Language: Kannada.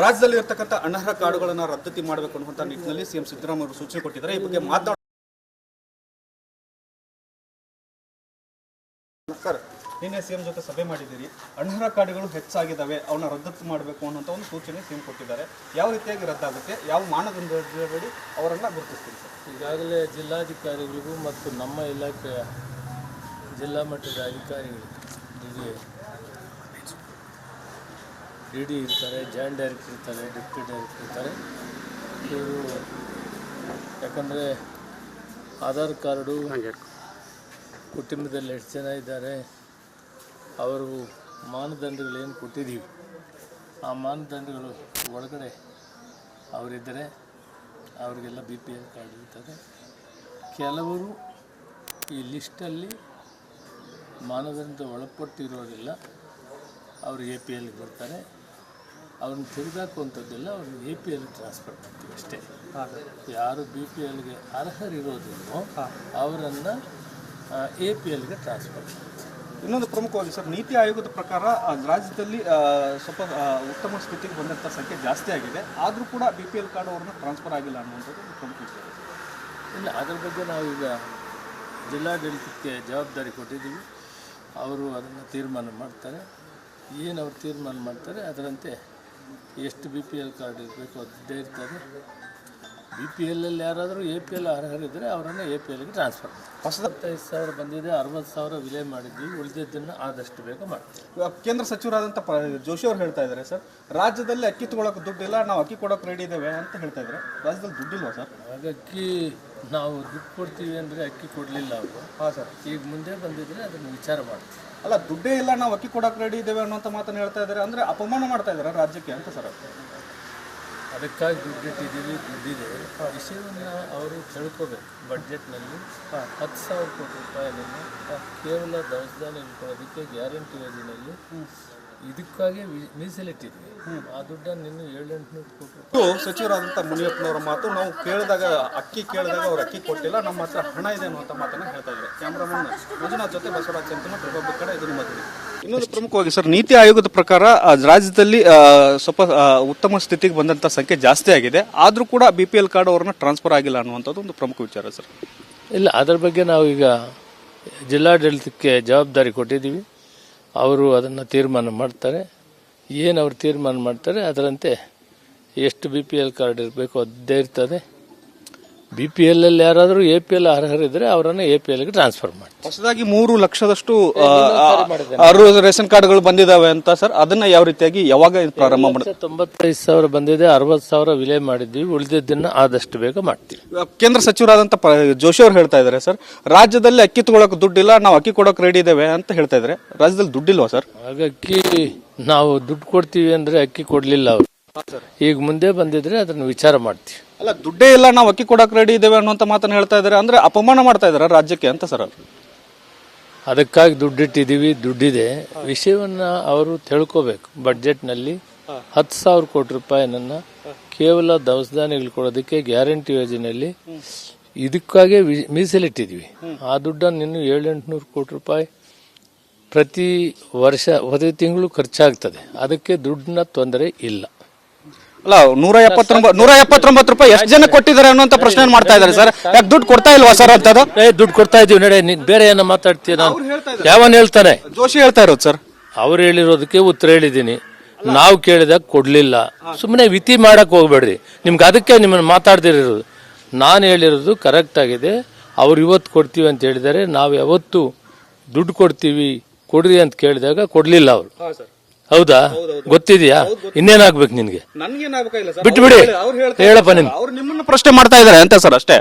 ರಾಜ್ಯದಲ್ಲಿ ಇರತಕ್ಕಂಥ ಅನರ್ಹ ಕಾರ್ಡುಗಳನ್ನು ರದ್ದತಿ ಮಾಡಬೇಕು ಅನ್ನುವಂಥ ನಿಟ್ಟಿನಲ್ಲಿ ಸಿಎಂ ಸಿದ್ದರಾಮಯ್ಯ ಅವರು ಸೂಚನೆ ಕೊಟ್ಟಿದ್ದಾರೆ. ಈ ಬಗ್ಗೆ ಮಾತಾಡ ಸರ್, ನಿನ್ನೆ ಸಿಎಂ ಜೊತೆ ಸಭೆ ಮಾಡಿದ್ದೀರಿ. ಅನರ್ಹ ಕಾರ್ಡುಗಳು ಹೆಚ್ಚಾಗಿದ್ದಾವೆ, ಅವನ್ನ ರದ್ದತಿ ಮಾಡಬೇಕು ಅನ್ನೋಂಥ ಒಂದು ಸೂಚನೆ ಸಿಎಂ ಕೊಟ್ಟಿದ್ದಾರೆ. ಯಾವ ರೀತಿಯಾಗಿ ರದ್ದಾಗುತ್ತೆ, ಯಾವ ಮಾನದಂಡದಡಿ ಅವರನ್ನು ಗುರುತಿಸ್ತೀರಿ ಸರ್? ಈಗಾಗಲೇ ಜಿಲ್ಲಾಧಿಕಾರಿಗಳಿಗೂ ಮತ್ತು ನಮ್ಮ ಇಲಾಖೆಯ ಜಿಲ್ಲಾ ಮಟ್ಟದ ಅಧಿಕಾರಿಗಳು ಡಿ ಡಿ ಇರ್ತಾರೆ, ಜಾಯಿಂಟ್ ಡೈರೆಕ್ಟರ್ ಇರ್ತಾರೆ, ಡೆಪ್ಯೂಟಿ ಡೈರೆಕ್ಟರ್ ಇರ್ತಾರೆ. ಇವರು ಯಾಕಂದರೆ ಆಧಾರ್ ಕಾರ್ಡು ಕುಟುಂಬದಲ್ಲಿ ಎಷ್ಟು ಜನ ಇದ್ದಾರೆ, ಅವರು ಮಾನದಂಡಗಳೇನು ಕೊಟ್ಟಿದ್ದೀವಿ ಆ ಮಾನದಂಡಗಳು ಒಳಗಡೆ ಅವರಿದ್ದರೆ ಅವರಿಗೆಲ್ಲ BPL ಕಾರ್ಡ್ ಇರ್ತದೆ. ಕೆಲವರು ಈ ಲಿಸ್ಟಲ್ಲಿ ಮಾನದಂಡ ಒಳಪಟ್ಟಿರೋದಿಲ್ಲ, ಅವರು APLಗೆ ಬರ್ತಾರೆ. ಅವ್ರನ್ನ ತೆಗೆದಾಕುವಂಥದ್ದಿಲ್ಲ, ಅವ್ರನ್ನ APL ಟ್ರಾನ್ಸ್ಫರ್ ಮಾಡ್ತೀವಿ ಅಷ್ಟೇ. ಯಾರು BPLಗೆ ಅರ್ಹರಿರೋದಿಲ್ಲೋ ಅವರನ್ನು APLಗೆ ಟ್ರಾನ್ಸ್ಫರ್ ಮಾಡ್ತೀವಿ. ಇನ್ನೊಂದು ಪ್ರಮುಖವಾಗಿ ಸರ್, ನೀತಿ ಆಯೋಗದ ಪ್ರಕಾರ ರಾಜ್ಯದಲ್ಲಿ ಸ್ವಲ್ಪ ಉತ್ತಮ ಸ್ಥಿತಿಗೆ ಬಂದಂಥ ಸಂಖ್ಯೆ ಜಾಸ್ತಿ ಆಗಿದೆ, ಆದರೂ ಕೂಡ BPL ಕಾರ್ಡ್ ಅವ್ರನ್ನ ಟ್ರಾನ್ಸ್ಫರ್ ಆಗಿಲ್ಲ ಅನ್ನುವಂಥದ್ದು ಪ್ರಮುಖ ವಿಷಯ. ಇಲ್ಲ, ಅದರ ಬಗ್ಗೆ ನಾವೀಗ ಜಿಲ್ಲಾಡಳಿತಕ್ಕೆ ಜವಾಬ್ದಾರಿ ಕೊಟ್ಟಿದ್ದೀವಿ. ಅವರು ಅದನ್ನು ತೀರ್ಮಾನ ಮಾಡ್ತಾರೆ. ಏನು ಅವ್ರು ತೀರ್ಮಾನ ಮಾಡ್ತಾರೆ ಅದರಂತೆ ಎಷ್ಟು BPL ಕಾರ್ಡ್ ಇರಬೇಕು ಅದೇ ಇರ್ತದೆ. BPLಲ್ಲಿ ಯಾರಾದರೂ APL ಅರ್ಹರಿದ್ದರೆ ಅವರನ್ನು APLಗೆ ಟ್ರಾನ್ಸ್ಫರ್ ಮಾಡ್ತಾರೆ. 25,000 ಬಂದಿದೆ, 60,000 ವಿಲೇ ಮಾಡಿದ್ವಿ, ಉಳಿದಿದ್ದನ್ನು ಆದಷ್ಟು ಬೇಗ ಮಾಡ್ತೀವಿ. ಕೇಂದ್ರ ಸಚಿವರಾದಂಥ ಜೋಶಿ ಅವರು ಹೇಳ್ತಾ ಇದ್ದಾರೆ ಸರ್, ರಾಜ್ಯದಲ್ಲಿ ಅಕ್ಕಿ ತೊಗೊಳಕ್ಕೆ ದುಡ್ಡಿಲ್ಲ, ನಾವು ಅಕ್ಕಿ ಕೊಡೋಕೆ ರೆಡಿ ಇದ್ದೇವೆ ಅಂತ ಹೇಳ್ತಾ ಇದ್ದಾರೆ. ರಾಜ್ಯದಲ್ಲಿ ದುಡ್ಡಿಲ್ವಾ ಸರ್? ಆಗ ಅಕ್ಕಿ ನಾವು ದುಡ್ಡು ಕೊಡ್ತೀವಿ ಅಂದರೆ ಅಕ್ಕಿ ಕೊಡಲಿಲ್ಲ ಅವರು. ಹಾಂ ಸರ್, ಈಗ ಮುಂದೆ ಬಂದಿದ್ದರೆ ಅದನ್ನು ವಿಚಾರ ಮಾಡ್ತೀವಿ. ಅಲ್ಲ, ದುಡ್ಡೇ ಇಲ್ಲ, ನಾವು ಅಕ್ಕಿ ಕೊಡೋಕೆ ರೆಡಿ ಇದ್ದೇವೆ ಅನ್ನೋಂಥ ಮಾತನ್ನು ಹೇಳ್ತಾ ಇದ್ದಾರೆ. ಅಂದರೆ ಅಪಮಾನ ಮಾಡ್ತಾ ಇದ್ದಾರೆ ರಾಜ್ಯಕ್ಕೆ ಅಂತ ಸರ್. ಅದಕ್ಕಾಗಿ ದುಡ್ಡಿಟ್ಟಿದ್ದೀವಿ, ದುಡ್ಡಿದೆ. ವಿಷಯವನ್ನು ಅವರು ತಿಳ್ಕೋಬೇಕು. ಬಡ್ಜೆಟ್ನಲ್ಲಿ 10,000 ಕೋಟಿ ರೂಪಾಯಿಯನ್ನು ಕೇವಲ ದವಸ ಧಾನ್ಯಗಳು ಕೊಡೋದಕ್ಕೆ ಗ್ಯಾರಂಟಿ ಯೋಜನೆಯಲ್ಲಿ ಇದಕ್ಕಾಗಿ ಮೀಸಲಿಟ್ಟಿದ್ವಿ. ಆ ದುಡ್ಡನ್ನು ಇನ್ನು 700-800 ಕೋಟಿ. ಸಚಿವರಾದಂಥ ಮುನಿಯಪ್ಪನವರ ಮಾತು, ನಾವು ಕೇಳಿದಾಗ ಅಕ್ಕಿ ಕೇಳಿದಾಗ ಅವ್ರು ಅಕ್ಕಿ ಕೊಟ್ಟಿಲ್ಲ, ನಮ್ಮ ಹತ್ರ ಹಣ ಇದೆ ಅನ್ನುವಂಥ ಮಾತನ್ನು ಹೇಳ್ತಾ ಇದ್ದಾರೆ. ಕ್ಯಾಮ್ರಾಮನ್ ಮಂಜುನಾಥ್ ಜೊತೆ ಬಸವರಾಜ್ ಚಂದ್ರಮಠ, ರಿಪಬ್ಲಿಕ್ ಕಡೆ ಇದನ್ನು ಮಾತಾಡಿ. ಇನ್ನೊಂದು ಪ್ರಮುಖವಾಗಿ ಸರ್, ನೀತಿ ಆಯೋಗದ ಪ್ರಕಾರ ರಾಜ್ಯದಲ್ಲಿ ಸ್ವಲ್ಪ ಉತ್ತಮ ಸ್ಥಿತಿಗೆ ಬಂದಂಥ ಸಂಖ್ಯೆ ಜಾಸ್ತಿ ಆಗಿದೆ, ಆದರೂ ಕೂಡ BPL ಕಾರ್ಡ್ ಅವ್ರನ್ನ ಟ್ರಾನ್ಸ್ಫರ್ ಆಗಿಲ್ಲ ಅನ್ನುವಂಥದ್ದು ಒಂದು ಪ್ರಮುಖ ವಿಚಾರ ಸರ್. ಇಲ್ಲ, ಅದರ ಬಗ್ಗೆ ನಾವೀಗ ಜಿಲ್ಲಾಡಳಿತಕ್ಕೆ ಜವಾಬ್ದಾರಿ ಕೊಟ್ಟಿದ್ದೀವಿ. ಅವರು ಅದನ್ನು ತೀರ್ಮಾನ ಮಾಡ್ತಾರೆ. ಏನು ಅವ್ರು ತೀರ್ಮಾನ ಮಾಡ್ತಾರೆ ಅದರಂತೆ ಎಷ್ಟು BPL ಕಾರ್ಡ್ ಇರಬೇಕು ಅದೇ ಇರ್ತದೆ. BPLಲ್ಲಿ ಯಾರಾದರೂ APL ಅರ್ಹರಿದ್ದರೆ ಅವರನ್ನು APLಗೆ ಟ್ರಾನ್ಸ್ಫರ್ ಮಾಡಿ. ಹೊಸದಾಗಿ 3 ಲಕ್ಷದಷ್ಟು ರೇಷನ್ ಕಾರ್ಡ್ಗಳು ಬಂದಿದ್ದಾವೆ ಅಂತ ಸರ್, ಅದನ್ನ ಯಾವ ರೀತಿಯಾಗಿ ಯಾವಾಗ ಪ್ರಾರಂಭ ಮಾಡಿದ್ರೆ? 95,000 ಬಂದಿದೆ, 60,000 ವಿಲೇ ಮಾಡಿದ್ವಿ, ಉಳಿದಿದ್ದನ್ನು ಆದಷ್ಟು ಬೇಗ ಮಾಡ್ತೀವಿ. ಕೇಂದ್ರ ಸಚಿವರಾದಂಥ ಜೋಶಿ ಅವರು ಹೇಳ್ತಾ ಇದ್ದಾರೆ ಸರ್, ರಾಜ್ಯದಲ್ಲಿ ಅಕ್ಕಿ ತಗೊಳಕ್ಕೆ ದುಡ್ಡಿಲ್ಲ, ನಾವು ಅಕ್ಕಿ ಕೊಡೋಕೆ ರೆಡಿ ಇದ್ದೇವೆ ಅಂತ ಹೇಳ್ತಾ ಇದ್ದಾರೆ. ರಾಜ್ಯದಲ್ಲಿ ದುಡ್ಡಿಲ್ವಾ ಸರ್? ಆಗ ಅಕ್ಕಿ ನಾವು ದುಡ್ಡು ಕೊಡ್ತೀವಿ ಅಂದರೆ ಅಕ್ಕಿ ಕೊಡಲಿಲ್ಲ ಅವರು. ಈಗ ಮುಂದೆ ಬಂದಿದ್ರೆ ಅದನ್ನು ವಿಚಾರ ಮಾಡ್ತೀವಿ. ಅಲ್ಲ, ದುಡ್ಡೇ ಇಲ್ಲ, ನಾವು ಅಕ್ಕಿ ಕೊಡೋಕೆ ರೆಡಿ ಇದ್ದೇವೆ ಅನ್ನುವಂಥ ಮಾತನ್ನು ಹೇಳ್ತಾ ಇದ್ದಾರೆ. ಅಂದರೆ ಅಪಮಾನ ಮಾಡ್ತಾ ಇದ್ದಾರೆ ರಾಜ್ಯಕ್ಕೆ ಅಂತ ಸರ್. ಅದಕ್ಕಾಗಿ ದುಡ್ಡಿಟ್ಟಿದ್ದೀವಿ, ದುಡ್ಡಿದೆ. ವಿಷಯವನ್ನು ಅವರು ತಿಳ್ಕೋಬೇಕು. ಬಡ್ಜೆಟ್ನಲ್ಲಿ 10,000 ಕೋಟಿ ರೂಪಾಯಿನನ್ನು ಕೇವಲ ದವಸ ಧಾನ್ಯಗಳು ಕೊಡೋದಕ್ಕೆ ಗ್ಯಾರಂಟಿ ಯೋಜನೆಯಲ್ಲಿ ಇದಕ್ಕಾಗಿ ಮೀಸಲಿಟ್ಟಿದ್ವಿ. ಆ ದುಡ್ಡನ್ನು ಇನ್ನು 700-800 ಕೋಟಿ ರೂಪಾಯಿ ಪ್ರತಿ ವರ್ಷ ಪ್ರತಿ ತಿಂಗಳು ಖರ್ಚಾಗ್ತದೆ. ಅದಕ್ಕೆ ದುಡ್ಡಿನ ತೊಂದರೆ ಇಲ್ಲ. ಅಲ್ಲ, 179 ರೂಪಾಯಿ ಎಷ್ಟು ಜನ ಕೊಟ್ಟಿದ್ದಾರೆ ಅನ್ನುವಂತ ಪ್ರಶ್ನೆ ಮಾಡ್ತಾ ಇದ್ದಾರೆ ಸರ್. ಯಾಕೆ ದುಡ್ಡು ಕೊಡ್ತಾ ಇಲ್ವಾ ಸರ್ ಅಂತದ್ದು? ದುಡ್ಡು ಕೊಡ್ತಾ ಇದೀವಿ, ನಡೆ ಬೇರೆ ಏನೋ ಮಾತಾಡ್ತೀಯ? ನಾನು ಯಾವನ್ ಹೇಳ್ತಾನೆ? ಜೋಶಿ ಹೇಳ್ತಾ ಇರೋದು ಸರ್. ಅವ್ರು ಹೇಳಿರೋದಕ್ಕೆ ಉತ್ತರ ಹೇಳಿದ್ದೀನಿ. ನಾವು ಕೇಳಿದಾಗ ಕೊಡ್ಲಿಲ್ಲ. ಸುಮ್ಮನೆ ವಿಧಿ ಮಾಡಕ್ ಹೋಗ್ಬೇಡ್ರಿ. ನಿಮ್ಗೆ ಅದಕ್ಕೆ ನಿಮ್ಮನ್ನು ಮಾತಾಡ್ದಿರೋದು. ನಾನು ಹೇಳಿರೋದು ಕರೆಕ್ಟ್ ಆಗಿದೆ. ಅವ್ರು ಇವತ್ತು ಕೊಡ್ತೀವಿ ಅಂತ ಹೇಳಿದ್ದಾರೆ. ನಾವು ಯಾವತ್ತು ದುಡ್ಡು ಕೊಡ್ತೀವಿ ಕೊಡ್ರಿ ಅಂತ ಕೇಳಿದಾಗ ಕೊಡ್ಲಿಲ್ಲ ಅವರು. ಹೌದಾ? ಗೊತ್ತಿದ್ಯಾ? ಇನ್ನೇನಾಗ್ಬೇಕು ನಿನ್ಗೆ? ಬಿಟ್ಟು ಬಿಡಿ, ಹೇಳಪ್ಪ. ನಿಮ್ಗೆ ಅವ್ರು ನಿಮ್ಮನ್ನು ಪ್ರಶ್ನೆ ಮಾಡ್ತಾ ಇದ್ದಾರೆ ಅಂತ ಸರ್ ಅಷ್ಟೇ.